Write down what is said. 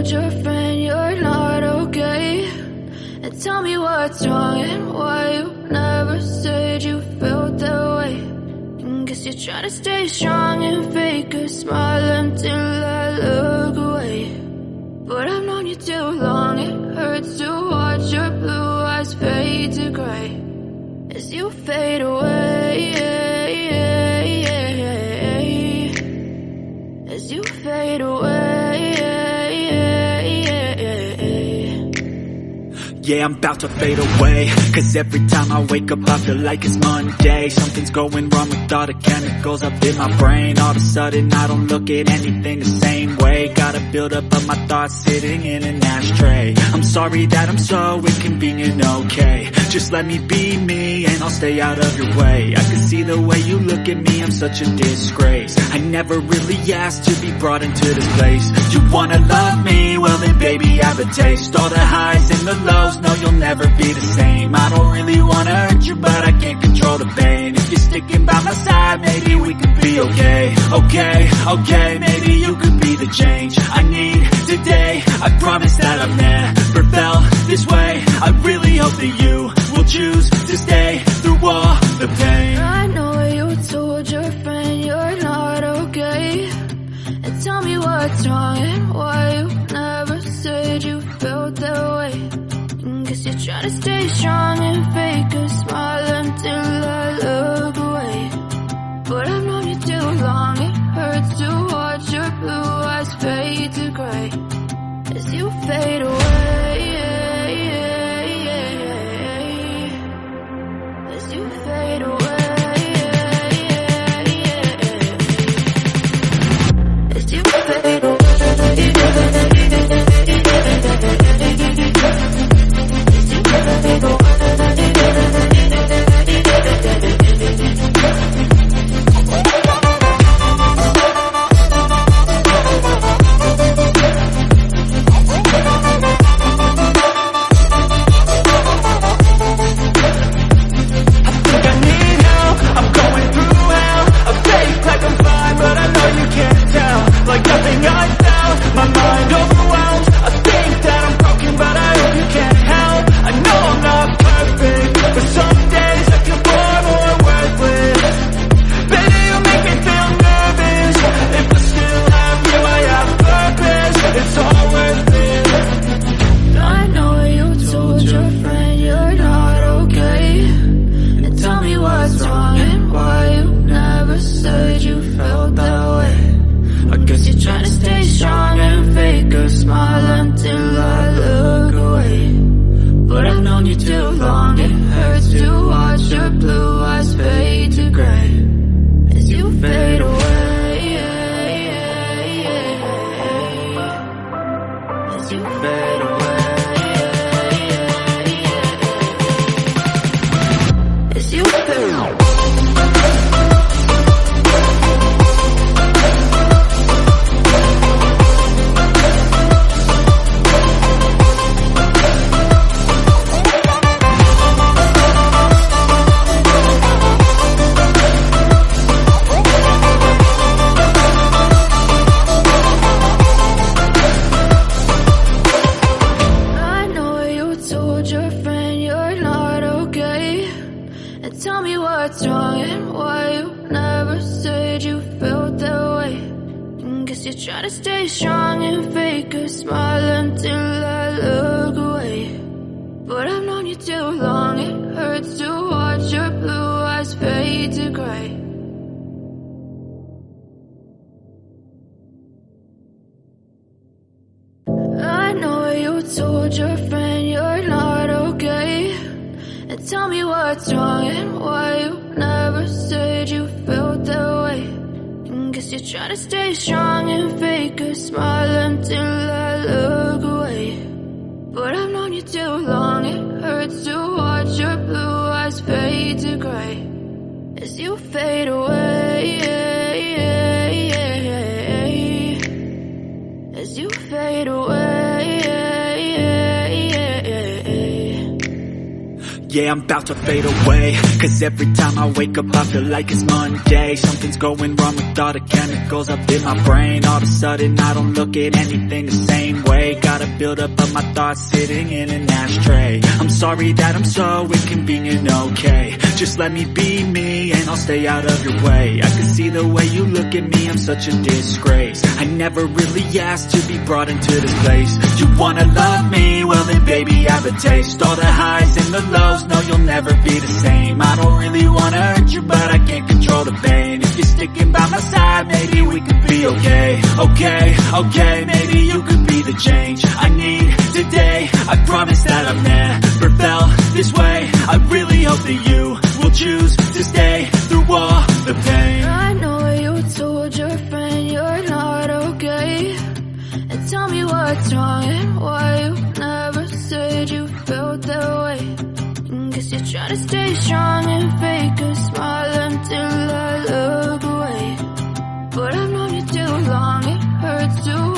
told your friend you're not okay, and tell me what's wrong and why you never said you felt that way. And guess you're trying to stay strong and fake a smile until I look away. But I've known you too long, it hurts to watch your blue eyes fade to gray as you fade away, as you fade away. Yeah, I'm about to fade away, cause every time I wake up I feel like it's Monday. Something's going wrong with all the chemicals up in my brain. All of a sudden I don't look at anything the same way. Got a buildup of my thoughts sitting in an ashtray. I'm sorry that I'm so inconvenient, okay. Just let me be me and I'll stay out of your way. I can see the way you look at me, I'm such a disgrace. I never really asked to be brought into this place. You wanna love me? Well then baby I have a taste. All the highs and the lows, no you'll never be the same. I don't really wanna hurt you but I can't control the pain. If you're sticking by my side maybe we could be okay. Okay, maybe you could be the change I need today. I promise that I've never felt this way. I really hope that you will choose to stay through all the pain. I know you told your friend you're not okay, and tell me what's wrong and why you never said you felt that way. And guess you're trying to stay strong and fake a smile until I look away. But I've known you too long, it hurts to watch your blue eyes fade to gray as you fade away, as you fade away, as you fade away. Told your friend you're not okay, and tell me what's wrong and why you never said you felt that way. And guess you're trying to stay strong and fake a smile until I look away. But I've known you too long, it hurts to watch your blue eyes fade to gray as you fade away, as you fade away. Yeah, I'm about to fade away, 'cause every time I wake up I feel like it's Monday. Something's going wrong with all the chemicals up in my brain. All of a sudden I don't look at anything the same way. Gotta build up of my thoughts sitting in an ashtray. I'm sorry that I'm so inconvenient, okay. Just let me be me and I'll stay out of your way. I can see the way you look at me, I'm such a disgrace. I never really asked to be brought into this place. You wanna love me? Well then baby, have a taste. All the highs and the lows, no you'll never be the same. I don't really wanna hurt you, but I can't control the pain. If you're sticking by my side, maybe we could be okay. Okay, maybe you could be the change I need today. I promise that I've never felt this way. I really hope that you will choose to stay through all the pain. I know you told your friend you're not okay, and tell me what's wrong and why you never said you felt that way. Guess you're trying to stay strong and fake a smile until I look away. But I've known you too long, it hurts to